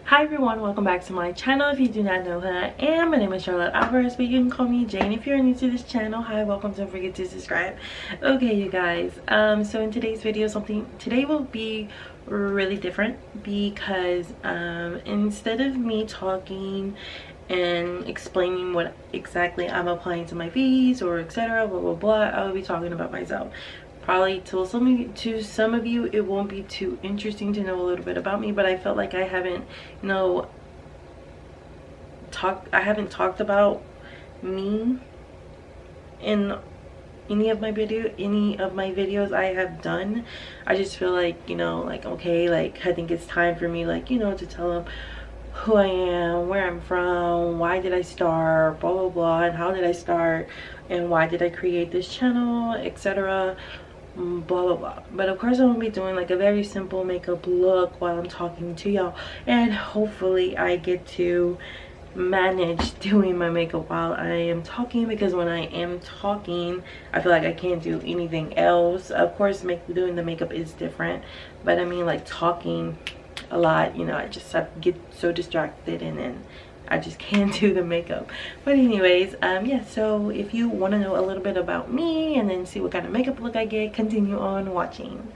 Hi everyone, welcome back to my channel. If you do not know who I am, my name is Charlotte Alvarez, but you can call me Jane. If you're new to this channel, hi, welcome. Don't forget to subscribe. Okay, you guys, so in today's video, today will be really different because instead of me talking and explaining what exactly I'm applying to my V's or etc, blah blah blah, I will be talking about myself. Probably to some of you it won't be too interesting to know a little bit about me, but I felt like I haven't talked about me in any of my videos I have done. I just feel like, okay, like I think it's time for me, to tell them who I am, where I'm from, why did I start, blah blah blah, and how did I start, and why did I create this channel, etc, blah blah blah. But of course I'm gonna be doing like a very simple makeup look while I'm talking to y'all, and hopefully I get to manage doing my makeup while I am talking, because when I am talking I feel like I can't do anything else. Of course doing the makeup is different, but I mean, like, talking a lot, I just have to get so distracted and then I just can't do the makeup. But anyways, yeah, so if you want to know a little bit about me and then see what kind of makeup look I get, continue on watching.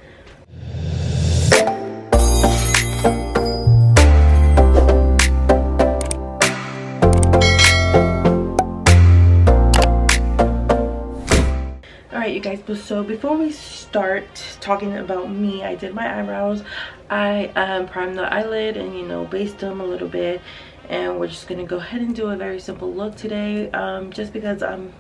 Alright, you guys, so before we start talking about me, I did my eyebrows. I primed the eyelid and based them a little bit, and we're just gonna go ahead and do a very simple look today, just because I'm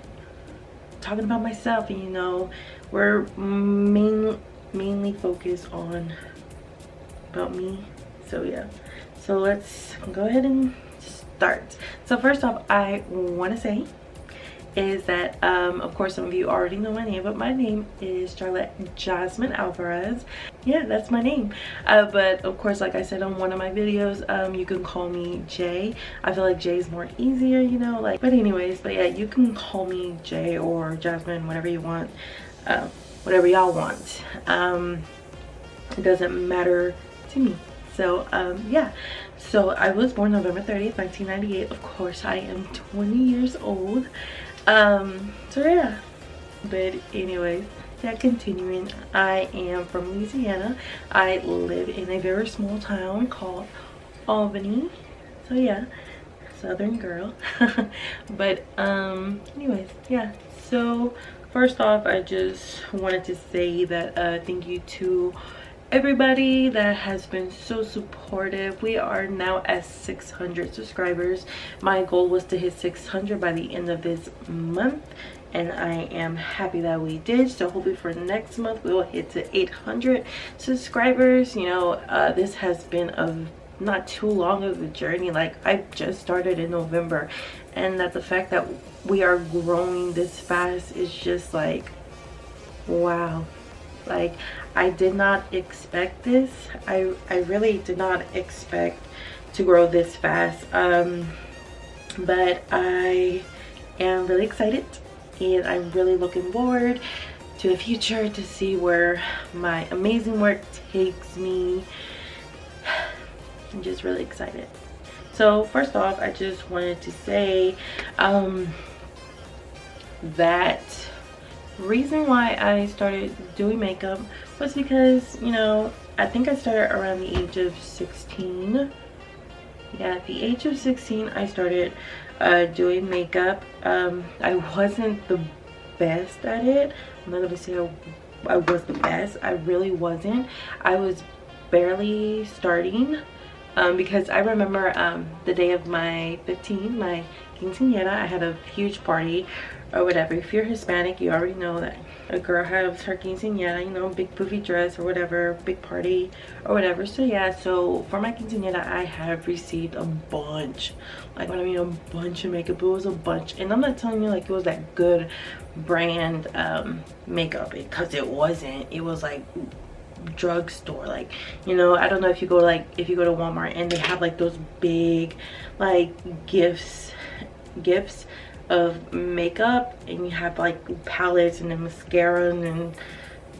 talking about myself, and we're mainly focused on about me. So yeah, so let's go ahead and start. So first off, I want to say is that of course some of you already know my name, but my name is Charlotte Jasmine Alvarez. Yeah, that's my name. But of course, like I said on one of my videos, you can call me Jay. I feel like Jay is more easier, but anyways, but yeah, you can call me Jay or Jasmine, whatever you want, whatever y'all want. It doesn't matter to me. So yeah, so I was born November 30th, 1998. Of course I am 20 years old. So yeah, but anyways, yeah, continuing, I am from Louisiana. I live in a very small town called Albany. So yeah, southern girl. But anyways, yeah, so first off, I just wanted to say that thank you to everybody that has been so supportive. We are now at 600 subscribers. My goal was to hit 600 by the end of this month, and I am happy that we did. So hopefully for next month we will hit to 800 subscribers. This has been a not too long of a journey. Like, I just started in November, and that the fact that we are growing this fast is just like, wow. Like, I did not expect this. I really did not expect to grow this fast, but I am really excited, and I'm really looking forward to the future to see where my amazing work takes me. I'm just really excited. So first off, I just wanted to say that reason why I started doing makeup was because, I think I started around the age of 16. Yeah, at the age of 16 I started doing makeup. I wasn't the best at it. I'm not gonna say I was the best. I really wasn't. I was barely starting, because I remember the day of my 15, my quinceañera, I had a huge party or whatever. If you're Hispanic, you already know that a girl has her quinceañera, big poofy dress or whatever, big party or whatever. So yeah, so for my quinceañera I have received a bunch, like, when I mean a bunch of makeup, it was a bunch. And I'm not telling you like it was that good brand makeup, because it wasn't. It was like drugstore, like, I don't know if you go to Walmart and they have like those big like gifts of makeup, and you have like palettes and then mascara and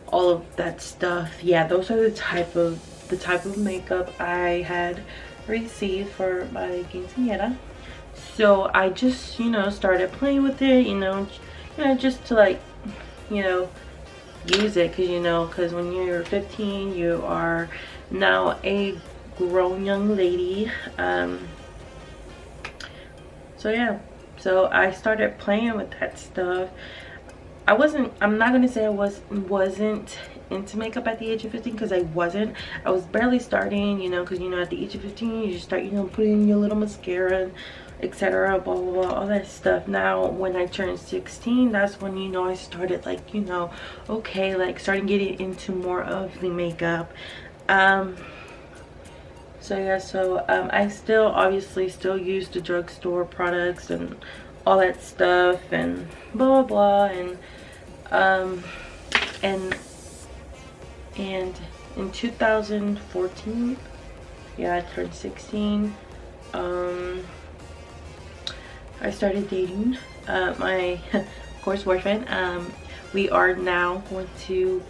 all of that stuff. Yeah, those are the type of makeup I had received for my quinceañera. So I just, you know, started playing with it, you know, just to like, you know, use it, because you know, because when you're 15 you are now a grown young lady. So yeah, so I started playing with that stuff. I'm not gonna say I wasn't into makeup at the age of 15, because I wasn't. I was barely starting, you know, because you know, at the age of 15 you just start, you know, putting your little mascara, etc., blah blah blah, all that stuff. Now when I turned 16, that's when, you know, I started like, you know, okay, like starting getting into more of the makeup. So yeah, so I still obviously still use the drugstore products and all that stuff and blah blah blah. And in 2014, yeah, I turned 16. I started dating my of course boyfriend. We are now going to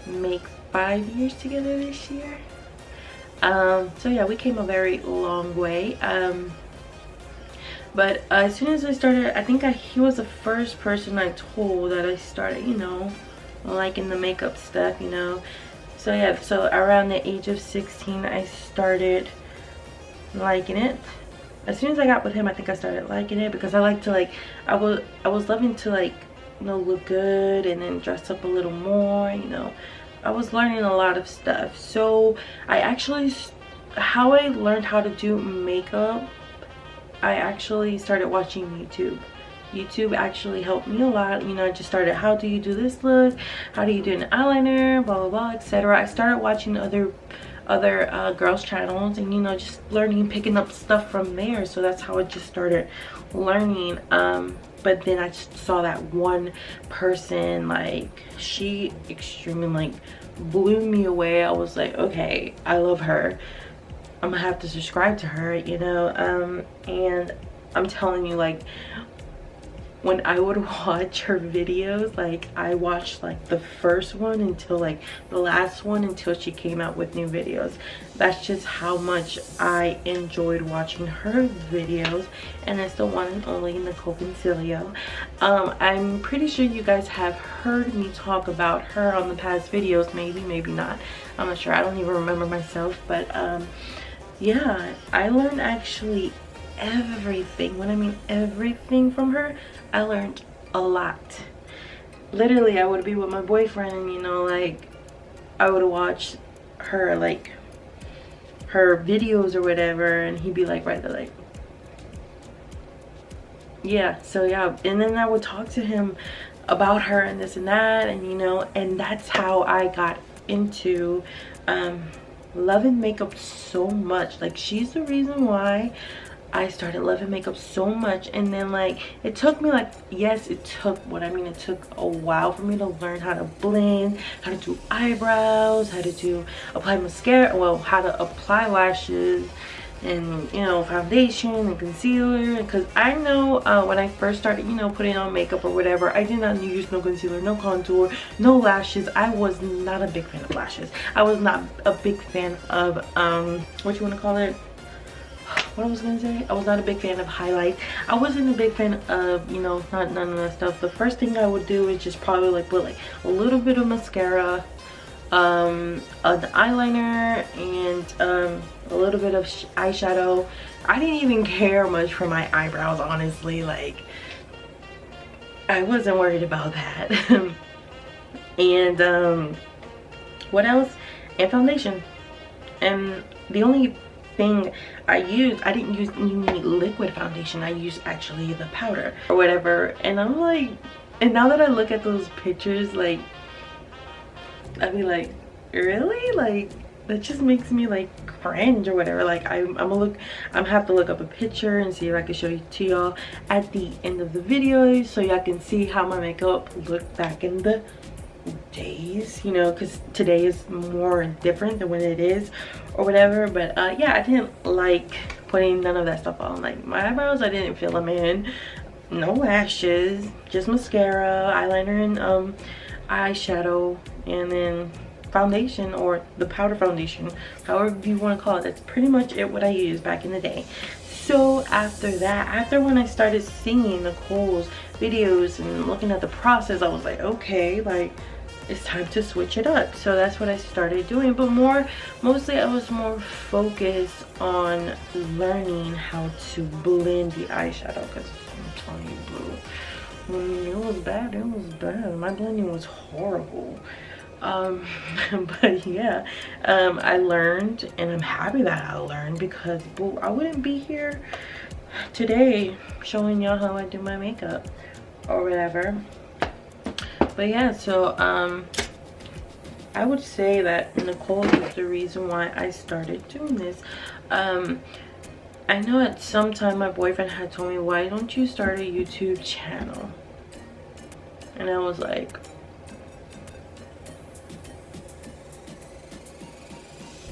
make 5 years together this year. So yeah, we came a very long way. But as soon as I started, I think he was the first person I told that I started, you know, liking the makeup stuff, you know. So yeah, so around the age of 16 I started liking it. As soon as I got with him, I think I started liking it, because I like to like, I was loving to like, you know, look good and then dress up a little more, you know. I was learning a lot of stuff. So I actually, how I learned how to do makeup, I actually started watching YouTube. YouTube actually helped me a lot. You know, I just started, how do you do this look, how do you do an eyeliner, blah blah blah, etc. I started watching other girls channels, and you know, just learning, picking up stuff from there. So that's how I just started learning. But then I just saw that one person, like she extremely like blew me away. I was like, okay, I love her, I'm gonna have to subscribe to her, you know. And I'm telling you, like, when I would watch her videos, like I watched like the first one until like the last one, until she came out with new videos. That's just how much I enjoyed watching her videos. And it's the one and only Nicole Concilio. I'm pretty sure you guys have heard me talk about her on the past videos, maybe not, I'm not sure, I don't even remember myself. But yeah, I learned actually everything. When I mean everything from her, I learned a lot. Literally, I would be with my boyfriend and, you know, like I would watch her, like her videos or whatever, and he'd be like right there like, yeah. So yeah, and then I would talk to him about her and this and that, and you know, and that's how I got into loving makeup so much. Like, she's the reason why I started loving makeup so much. And then like, it took me like, yes, it took, what I mean, it took a while for me to learn how to blend, how to do eyebrows, how to apply mascara, well, how to apply lashes, and you know, foundation and concealer. Because I know when I first started, you know, putting on makeup or whatever, I did not use no concealer, no contour, no lashes. I was not a big fan of lashes. I was not a big fan of what you want to call it, what I was gonna say, I was not a big fan of highlight. I wasn't a big fan of, you know, none of that stuff. The first thing I would do is just probably like put like a little bit of mascara, an eyeliner, and a little bit of eyeshadow. I didn't even care much for my eyebrows, honestly. Like, I wasn't worried about that. And what else? And foundation. And the only thing I didn't use any liquid foundation. I used actually the powder or whatever. And I'm like, and now that I look at those pictures, like, I'd be like, really? Like, that just makes me like cringe or whatever. Like, I'm have to look up a picture and see if I can show you to y'all at the end of the video, so y'all can see how my makeup looked back in the days, you know, because today is more different than when it is or whatever. But yeah, I didn't like putting none of that stuff on. Like, my eyebrows, I didn't fill them in, no lashes, just mascara, eyeliner, and eyeshadow. And then foundation, or the powder foundation, however you want to call it. That's pretty much it, what I used back in the day. So after that, after when I started seeing Nicole's videos and looking at the process, I was like, okay, like it's time to switch it up. So that's what I started doing, but mostly I was more focused on learning how to blend the eyeshadow, because I'm telling you, boo, when it was bad, it was bad. My blending was horrible. But yeah, I learned, and I'm happy that I learned, because boo, I wouldn't be here today showing y'all how I do my makeup or whatever. But yeah, so I would say that Nicole is the reason why I started doing this. I know at some time my boyfriend had told me, why don't you start a YouTube channel? And I was like,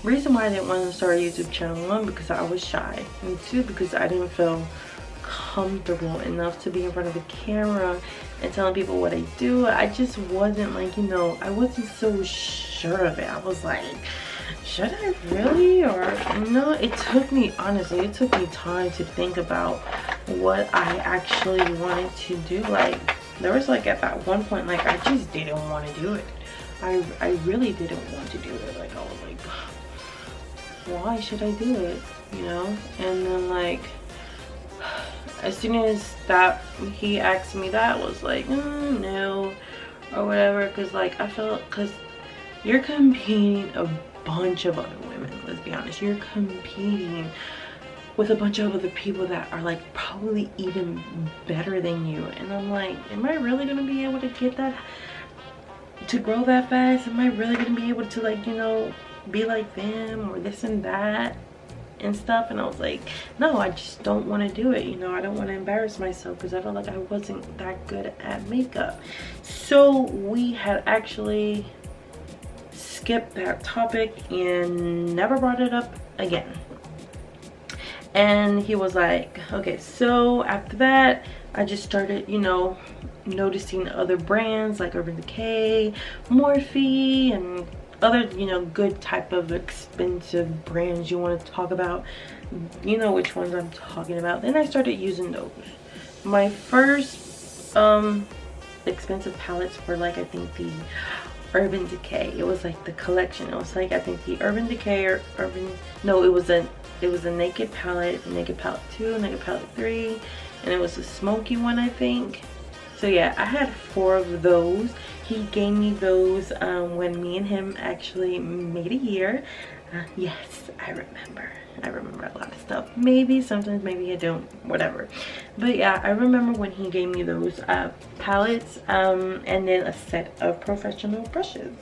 reason why I didn't want to start a YouTube channel, one, because I was shy, and two, because I didn't feel comfortable enough to be in front of a camera and telling people what I do. I just wasn't like, you know, I wasn't so sure of it. I was like, should I really? Or no, it took me, honestly, it took me time to think about what I actually wanted to do. Like, there was like at that one point, like I just didn't want to do it. I really didn't want to do it. Like, I was like, why should I do it, you know? And then like, as soon as that he asked me that, was like, no, or whatever, because like I felt, because you're competing a bunch of other women, let's be honest, you're competing with a bunch of other people that are like probably even better than you, and I'm like, am I really gonna be able to get that, to grow that fast? Am I really gonna be able to, like, you know, be like them or this and that and stuff? And I was like, no, I just don't want to do it, you know. I don't want to embarrass myself, because I felt like I wasn't that good at makeup. So we had actually skipped that topic and never brought it up again. And he was like, okay. So after that, I just started, you know, noticing other brands like Urban Decay, Morphe, and other, you know, good type of expensive brands you want to talk about. You know which ones I'm talking about. Then I started using those. My first expensive palettes were like, I think the Urban Decay. It was like the collection. It was like, I think the Urban Decay or it was a Naked palette, Naked palette 2, Naked palette 3, and it was a smoky one, I think. So yeah, I had 4 of those. He gave me those when me and him actually made a year. Yes, I remember a lot of stuff. Maybe sometimes, maybe I don't, whatever. But yeah, I remember when he gave me those palettes and then a set of professional brushes.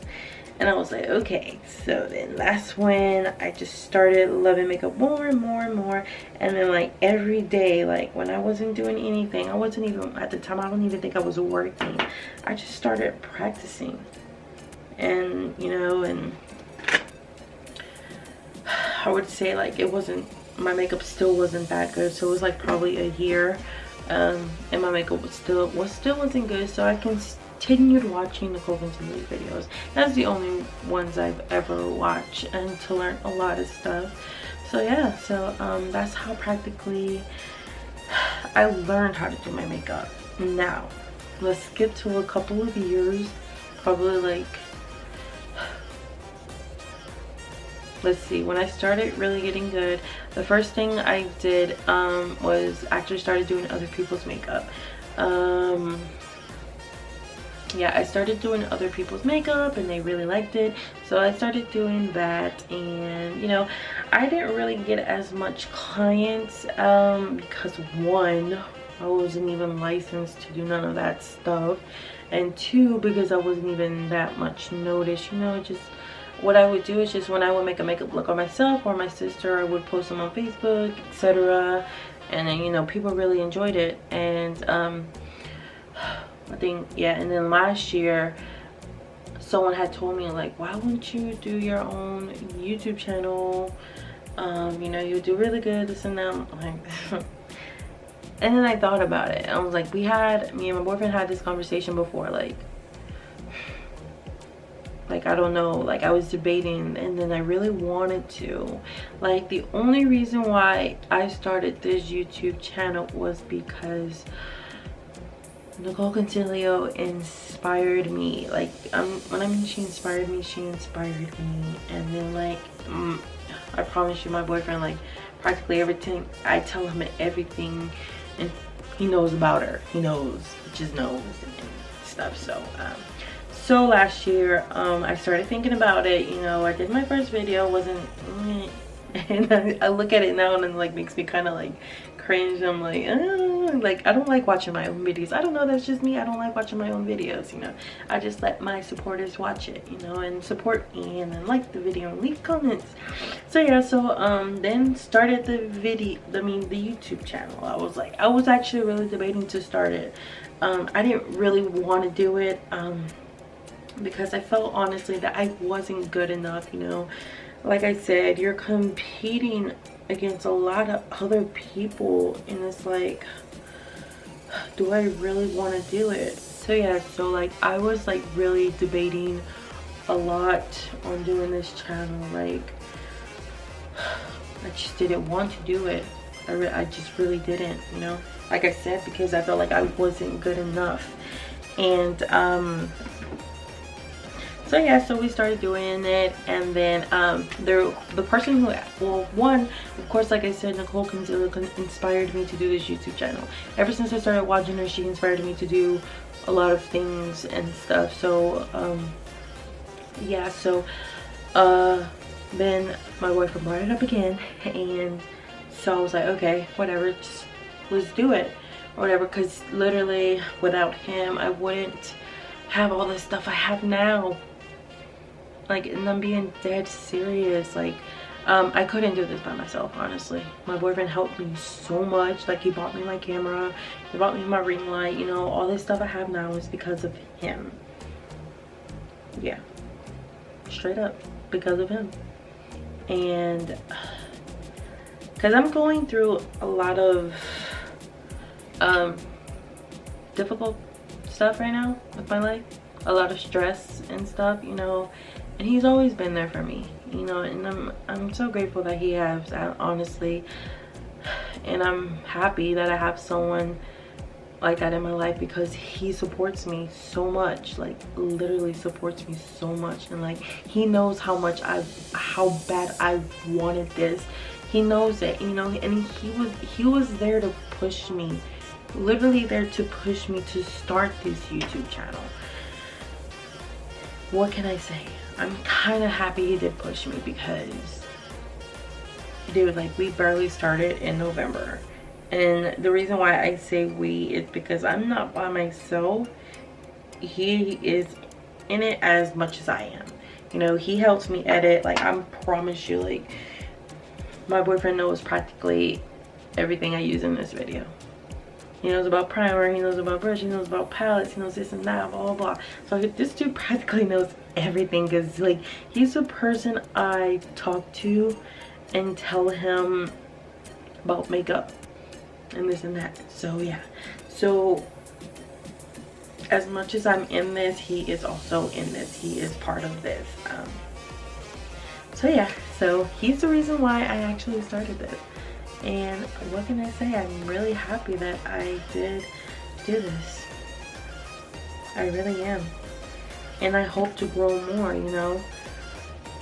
And I was like, okay. So then that's when I just started loving makeup more and more and more. And then like every day, like when I wasn't doing anything, I wasn't even, at the time, I don't even think I was working. I just started practicing. And, you know, and I would say like it wasn't, my makeup still wasn't that good. So it was like probably a year. And my makeup still wasn't good. So I continued watching Nicole Ventimiglia videos. That's the only ones I've ever watched, and to learn a lot of stuff. So yeah, so that's how practically I learned how to do my makeup. Now let's skip to a couple of years, probably like, let's see, when I started really getting good, the first thing I did was actually started doing other people's makeup. Yeah, I started doing other people's makeup and they really liked it, so I started doing that. And you know, I didn't really get as much clients because one, I wasn't even licensed to do none of that stuff, and two, because I wasn't even that much noticed. You know, just what I would do is just when I would make a makeup look on myself or my sister, I would post them on Facebook, etc. And then, you know, people really enjoyed it. And I think, yeah, and then last year someone had told me like, why wouldn't you do your own YouTube channel? You know, you do really good, this and that. Like and then I thought about it. I was like, me and my boyfriend had this conversation before, like, Like, I don't know, like I was debating, and then I really wanted to. Like, the only reason why I started this YouTube channel was because Nicole Concilio inspired me. Like, when I mean she inspired me, and then like I promise you, my boyfriend, like practically everything I tell him, everything, and he knows about her. He just knows and stuff. So last year I started thinking about it. I did my first video, wasn't and I look at it now and it like makes me kind of like cringe. I'm like, I don't like watching my own videos. I don't know, that's just me. I don't like watching my own videos. I just let my supporters watch it, and support me and then like the video and leave comments. So yeah, then started the YouTube channel. I was actually really debating to start it. I didn't really want to do it because I felt honestly that I wasn't good enough. Like I said, you're competing against a lot of other people, and it's like, do I really want to do it? So yeah, like I was like really debating a lot on doing this channel. Like, I just didn't want to do it. I just really didn't, like I said, because I felt like I wasn't good enough. And so yeah, so we started doing it, and then the person who, of course, like I said, Nicole Concilio inspired me to do this YouTube channel. Ever since I started watching her, she inspired me to do a lot of things and stuff. So yeah, then my boyfriend brought it up again, and so I was like, okay, whatever, just let's do it or whatever, because literally without him I wouldn't have all the stuff I have now. Like, and I'm being dead serious. Like, I couldn't do this by myself, honestly. My boyfriend helped me so much. Like, he bought me my camera, he bought me my ring light, all this stuff I have now is because of him. Yeah, straight up because of him. And because I'm going through a lot of difficult stuff right now with my life, a lot of stress and stuff, and he's always been there for me, and I'm so grateful that he has, honestly. And I'm happy that I have someone like that in my life, because he supports me so much, like literally supports me so much. And like, he knows how bad I wanted this. He knows it, and he was there to push me, literally there to push me to start this YouTube channel. What can I say? I'm kind of happy he did push me, because dude, like, we barely started in November. And the reason why I say we is because I'm not by myself. He is in it as much as I am. He helps me edit. Like, I promise you, like, my boyfriend knows practically everything I use in this video. He knows about primer, he knows about brush, he knows about palettes, he knows this and that, blah, blah, blah. So this dude practically knows everything, because like, he's the person I talk to and tell him about makeup and this and that. So yeah, so as much as I'm in this, he is also in this. He is part of this. So yeah, so he's the reason why I actually started this. And what can I say? I'm really happy that I did do this. I really am. And I hope to grow more,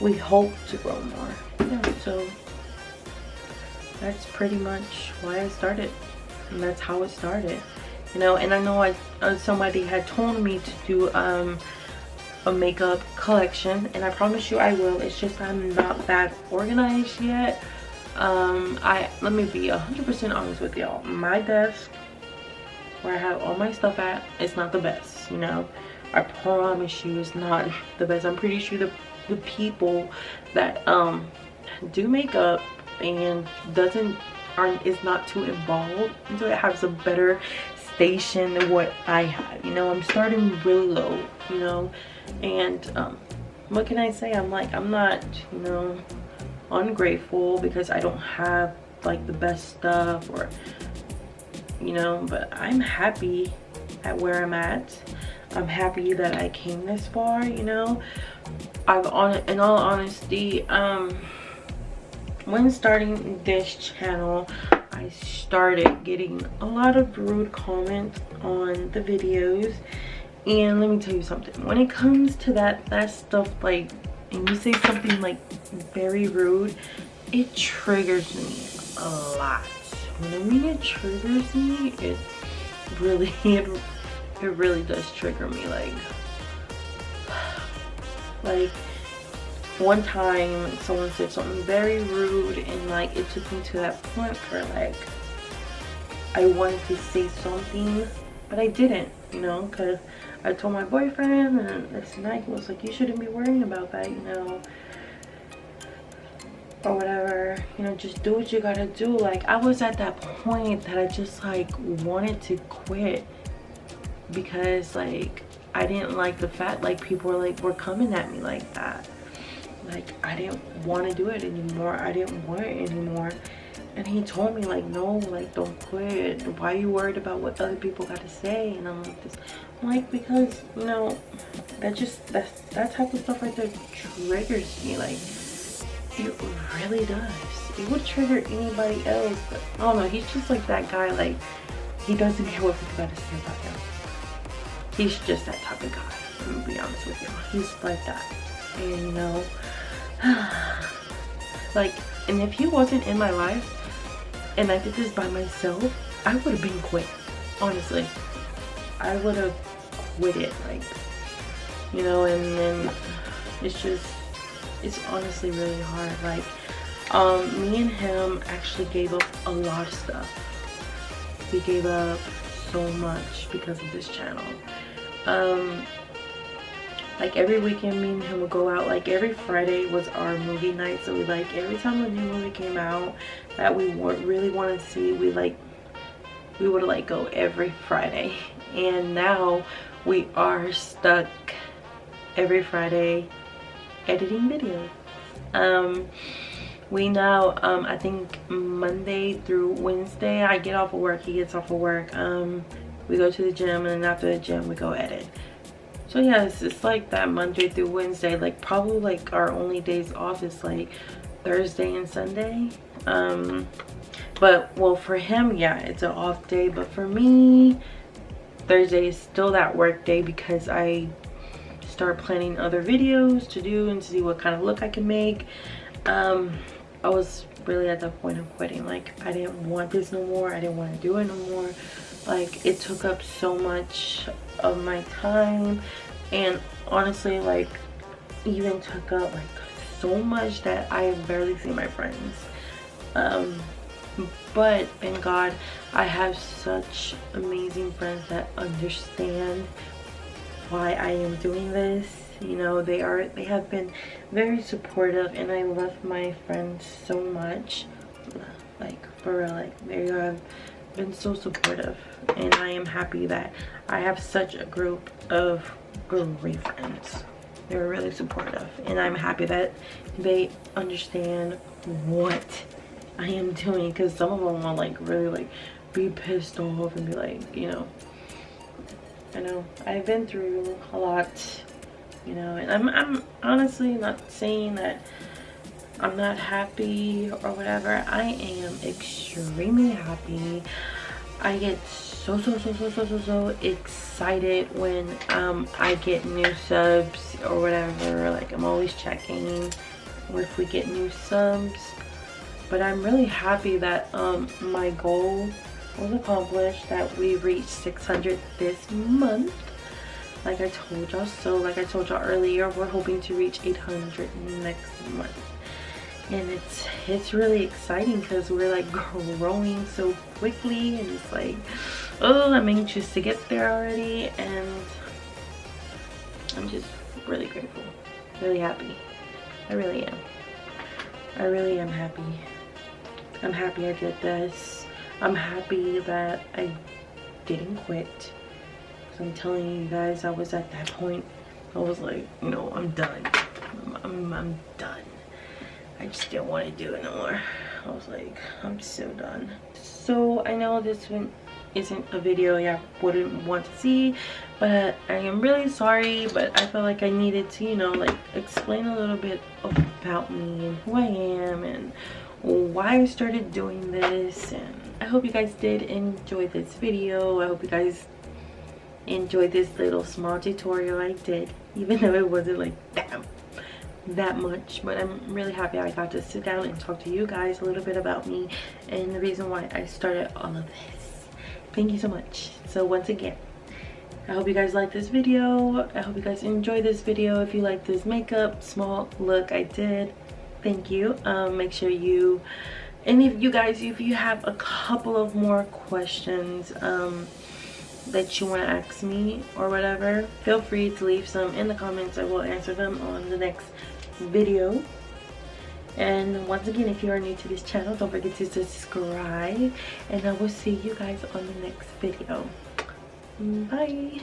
We hope to grow more. Yeah, so that's pretty much why I started. And that's how it started. And I know somebody had told me to do a makeup collection, and I promise you I will. It's just I'm not that organized yet. Let me be 100% honest with y'all. My desk, where I have all my stuff at, it's not the best, I promise you it's not the best. I'm pretty sure the people that do makeup and is not too involved into it has a better station than what I have. I'm starting really low, and what can I say? I'm not, ungrateful because I don't have like the best stuff, or but I'm happy at where I'm at. I'm happy that I came this far, you know. In all honesty, when starting this channel, I started getting a lot of rude comments on the videos. And let me tell you something, when it comes to that stuff, like, and you say something like very rude, it triggers me a lot. When I mean it triggers me, it really does trigger me. Like one time someone said something very rude, and like it took me to that point where like I wanted to say something, but I didn't, you know, because I told my boyfriend, and this night he was like, you shouldn't be worrying about that, you know, or whatever, you know, just do what you gotta do. Like I was at that point that I just like wanted to quit, because like I didn't like the fact like people were coming at me like that. Like I didn't want to do it anymore. I didn't want it anymore. And he told me like, no, like don't quit. Why are you worried about what other people got to say? And I'm like, I'm like, because you know, that type of stuff right there triggers me. Like it really does. It would trigger anybody else, but I don't know, he's just like that guy. Like he doesn't care what people got to say about him. He's just that type of guy. I'm gonna be honest with you. He's like that. And you know, like, and if he wasn't in my life and I did this by myself, I would have been quit. Honestly, I would have quit it. Like, you know, and then it's honestly really hard. Like me and him actually gave up a lot of stuff. We gave up so much because of this channel. Like every weekend me and him would go out. Like every Friday was our movie night, so we like every time a new movie came out that we really wanted to see, we would like go every Friday. And now we are stuck every Friday editing videos. We now I think Monday through Wednesday I get off of work, he gets off of work, we go to the gym, and then after the gym we go edit. So yeah, it's like that Monday through Wednesday. Like probably like our only days off is like Thursday and Sunday. But well, for him, yeah, it's an off day, but for me Thursday is still that work day, because I start planning other videos to do and to see what kind of look I can make. I was really at the point of quitting. Like I didn't want this no more. I didn't want to do it no more. Like it took up so much of my time, and honestly like even took up like so much that I barely see my friends. But thank God I have such amazing friends that understand why I am doing this. You know, they have been very supportive, and I love my friends so much. Like for real, like they have been so supportive, and I am happy that I have such a group of great friends. They're really supportive, and I'm happy that they understand what I am doing, because some of them will like really like be pissed off and be like, you know, I know I've been through a lot, you know, and I'm honestly not saying that I'm not happy or whatever. I am extremely happy. I get so excited when I get new subs or whatever. Like I'm always checking if we get new subs. But I'm really happy that my goal was accomplished, that we reached 600 this month, like I told y'all. So like I told y'all earlier, we're hoping to reach 800 next month. And it's really exciting, because we're like growing so quickly, and it's like, oh, I'm anxious to get there already, and I'm just really grateful, really happy. I really am. I really am happy. I'm happy I did this. I'm happy that I didn't quit, because I'm telling you guys, I was at that point. I was like, you know, I'm done. I'm done. I just didn't want to do it no more. I was like, I'm so done. So I know this went isn't a video you wouldn't want to see, but I am really sorry. But I felt like I needed to, you know, like explain a little bit about me and who I am and why I started doing this. And I hope you guys did enjoy this video. I hope you guys enjoyed this little small tutorial I did, even though it wasn't like that much. But I'm really happy I got to sit down and talk to you guys a little bit about me and the reason why I started all of this. Thank you so much. So once again, I hope you guys like this video. I hope you guys enjoy this video. If you like this makeup small look I did, thank you. Make sure you, and if you have a couple of more questions that you want to ask me or whatever, feel free to leave some in the comments. I will answer them on the next video. And once again, if you are new to this channel, don't forget to subscribe, and I will see you guys on the next video. Bye.